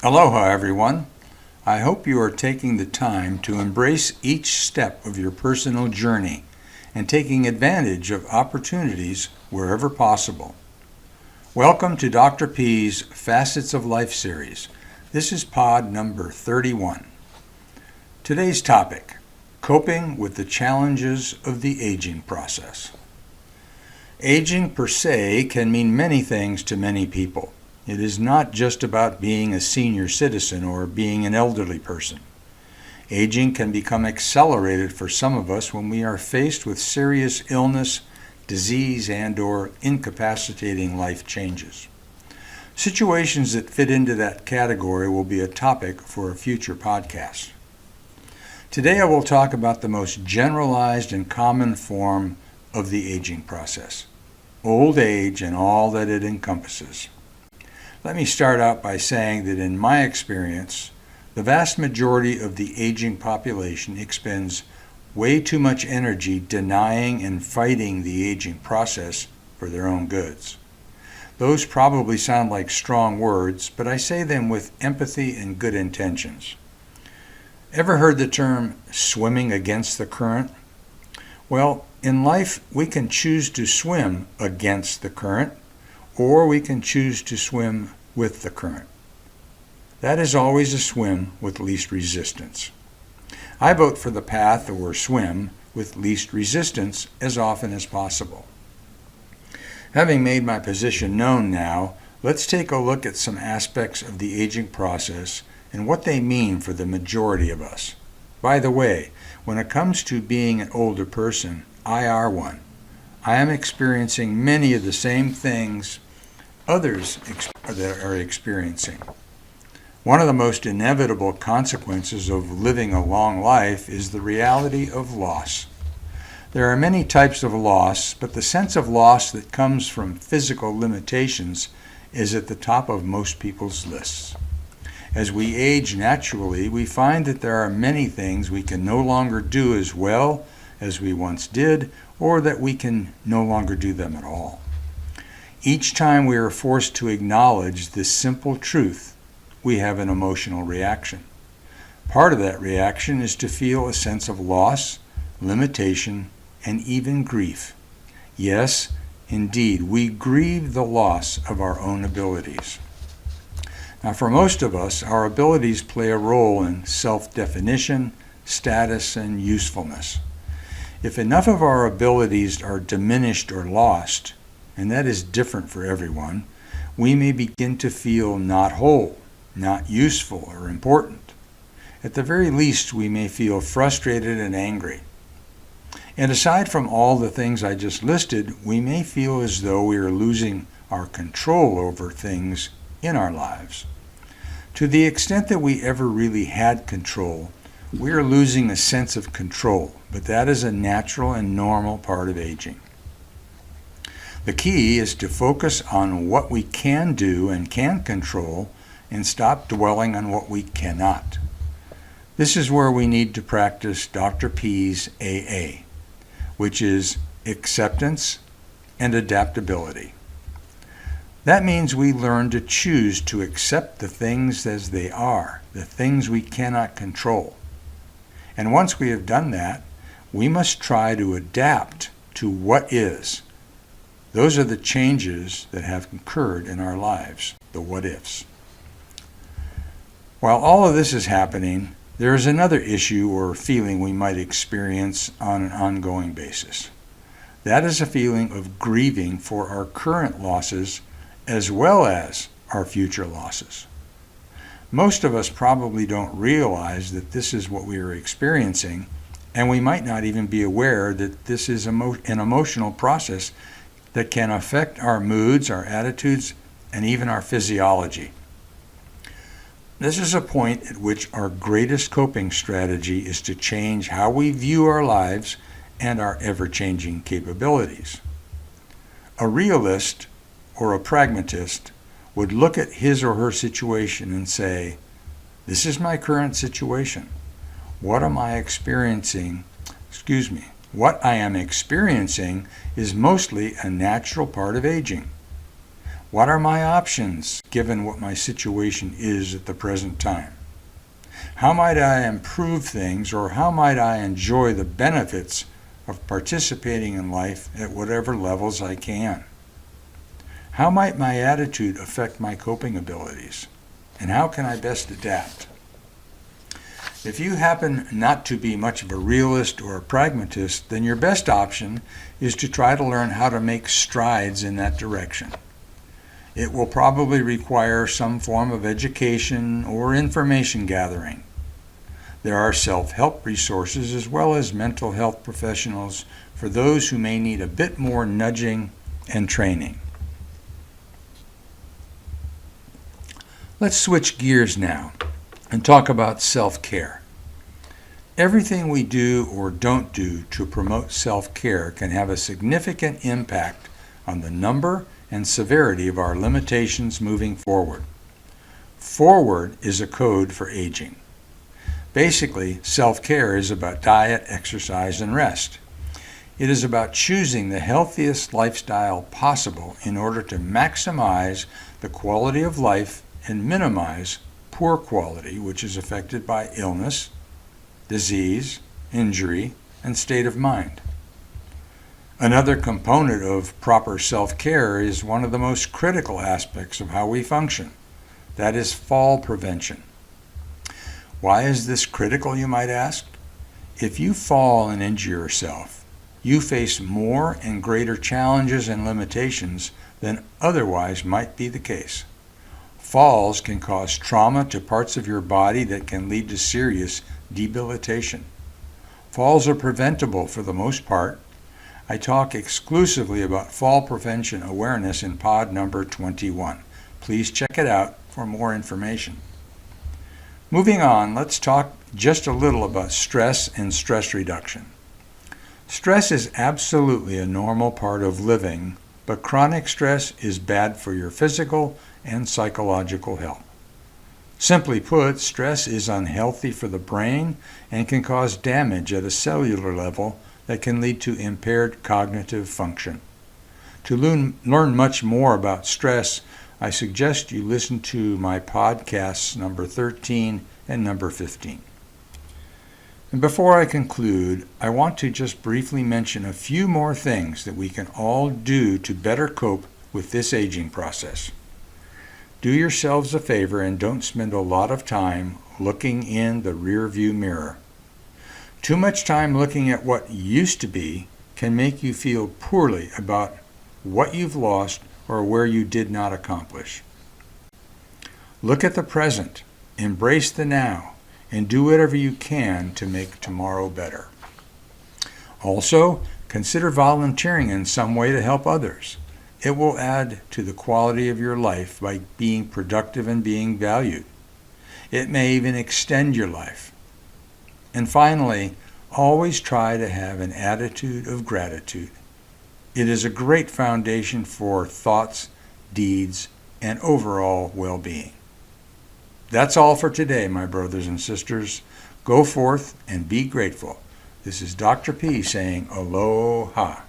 Aloha, everyone. I hope you are taking the time to embrace each step of your personal journey and taking advantage of opportunities wherever possible. Welcome to Dr. P's Facets of Life series. This is pod number 31. Today's topic, coping with the challenges of the aging process. Aging per se can mean many things to many people. It is not just about being a senior citizen or being an elderly person. Aging can become accelerated for some of us when we are faced with serious illness, disease, and/or incapacitating life changes. Situations that fit into that category will be a topic for a future podcast. Today I will talk about the most generalized and common form of the aging process, old age and all that it encompasses. Let me start out by saying that in my experience, the vast majority of the aging population expends way too much energy denying and fighting the aging process for their own goods. Those probably sound like strong words, but I say them with empathy and good intentions. Ever heard the term swimming against the current? Well, in life, we can choose to swim against the current, or we can choose to swim with the current. That is always a swim with least resistance. I vote for the path or swim with least resistance as often as possible. Having made my position known now, let's take a look at some aspects of the aging process and what they mean for the majority of us. By the way, when it comes to being an older person, I are one. I am experiencing many of the same things others that are experiencing. One of the most inevitable consequences of living a long life is the reality of loss. There are many types of loss, but the sense of loss that comes from physical limitations is at the top of most people's lists. As we age naturally, we find that there are many things we can no longer do as well as we once did, or that we can no longer do them at all. Each time we are forced to acknowledge this simple truth, we have an emotional reaction. Part of that reaction is to feel a sense of loss, limitation, and even grief. Yes, indeed, we grieve the loss of our own abilities. Now, for most of us, our abilities play a role in self-definition, status, and usefulness. If enough of our abilities are diminished or lost, and that is different for everyone, we may begin to feel not whole, not useful or important. At the very least, we may feel frustrated and angry. And aside from all the things I just listed, we may feel as though we are losing our control over things in our lives. To the extent that we ever really had control, we are losing a sense of control, but that is a natural and normal part of aging. The key is to focus on what we can do and can control and stop dwelling on what we cannot. This is where we need to practice Dr. P's AA, which is acceptance and adaptability. That means we learn to choose to accept the things as they are, the things we cannot control. And once we have done that, we must try to adapt to what is. Those are the changes that have occurred in our lives, the what-ifs. While all of this is happening, there is another issue or feeling we might experience on an ongoing basis. That is a feeling of grieving for our current losses as well as our future losses. Most of us probably don't realize that this is what we are experiencing, and we might not even be aware that this is an emotional process that can affect our moods, our attitudes, and even our physiology. This is a point at which our greatest coping strategy is to change how we view our lives and our ever-changing capabilities. A realist or a pragmatist would look at his or her situation and say, "This is my current situation. What I am experiencing is mostly a natural part of aging. What are my options given what my situation is at the present time? How might I improve things, or how might I enjoy the benefits of participating in life at whatever levels I can? How might my attitude affect my coping abilities? And how can I best adapt? If you happen not to be much of a realist or a pragmatist, then your best option is to try to learn how to make strides in that direction. It will probably require some form of education or information gathering. There are self-help resources as well as mental health professionals for those who may need a bit more nudging and training. Let's switch gears now and talk about self-care. Everything we do or don't do to promote self-care can have a significant impact on the number and severity of our limitations moving forward. Forward is a code for aging. Basically, self-care is about diet, exercise, and rest. It is about choosing the healthiest lifestyle possible in order to maximize the quality of life and minimize poor quality, which is affected by illness, disease, injury, and state of mind. Another component of proper self-care is one of the most critical aspects of how we function. That is fall prevention. Why is this critical, you might ask? If you fall and injure yourself, you face more and greater challenges and limitations than otherwise might be the case. Falls can cause trauma to parts of your body that can lead to serious debilitation. Falls are preventable for the most part. I talk exclusively about fall prevention awareness in pod number 21. Please check it out for more information. Moving on, let's talk just a little about stress and stress reduction. Stress is absolutely a normal part of living, but chronic stress is bad for your physical and psychological health. Simply put, stress is unhealthy for the brain and can cause damage at a cellular level that can lead to impaired cognitive function. To learn much more about stress, I suggest you listen to my podcasts number 13 and number 15. And before I conclude, I want to just briefly mention a few more things that we can all do to better cope with this aging process. Do yourselves a favor and don't spend a lot of time looking in the rearview mirror. Too much time looking at what used to be can make you feel poorly about what you've lost or where you did not accomplish. Look at the present, embrace the now, and do whatever you can to make tomorrow better. Also, consider volunteering in some way to help others. It will add to the quality of your life by being productive and being valued. It may even extend your life. And finally, always try to have an attitude of gratitude. It is a great foundation for thoughts, deeds, and overall well-being. That's all for today, my brothers and sisters. Go forth and be grateful. This is Dr. P saying aloha.